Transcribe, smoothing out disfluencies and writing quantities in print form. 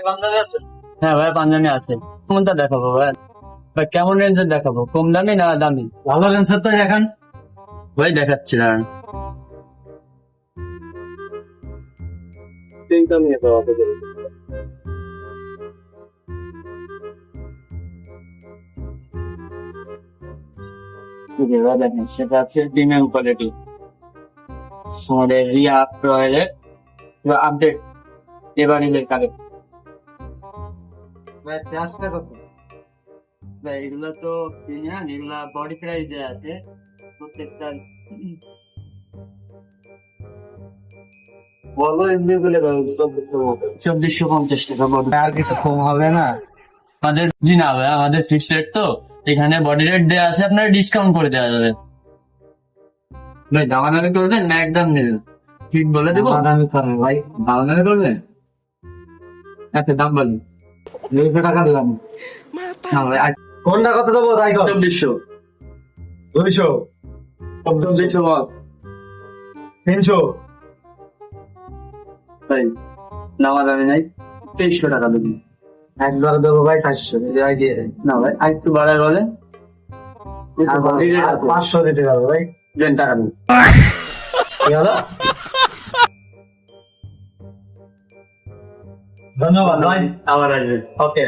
পাঞ্জাবি আছে? হ্যাঁ ভাই পাঞ্জাবি আছে। কোনটা দেখাবো ভাই? ভাই কেমন রেঞ্জের দেখাবো, কম দামি না দামি? ভালো রেঞ্জের তো এখন ভাই দেখাচ্ছি না। তিনটা নিয়ে দেওয়া হবে। দেখেন সেটা হচ্ছে প্রিমিয়াম কোয়ালিটি, আমাদের রিয়া রয়েলের আপডেট এবারের কালেক্ট। ভাই প্রাইসটা কত? ভাই এগুলো তো প্রিমিয়াম, এগুলা বডি প্রাইস দেওয়া আছে প্রত্যেকটা। বলো এমনি বলে 2450 টাকা বডি। আর কিছু কম হবে না? আমাদের জি না ভাই, আমাদের ফিক্সড রেট তো, এখানে বডি রেট দেওয়া আছে, আপনার ডিসকাউন্ট করে দেওয়া যাবে। ভাই দামাদামি করবেন না একদম নেবেন? ঠিক বলে দেবো। দামি করেন ভাই, দামাদামি করবেন? আচ্ছা দাম বলেন। 200 টাকা দিলাম। না ভাই কোনটা কত দেবো তাই কর? 2400। 200, 2400 বল 300। ভাই, দামাদামি নাই, 2300 টাকা দেবেন। একবার দেবো ভাই 400 দিয়ে দেন। না ভাই আর একটু বাড়ায় বলেন। আর 500 দিতে পারবো ভাই। দেন টাকা দেন। কি হলো? ধন্যবাদ ভাই। আবার আসবেন। ওকে।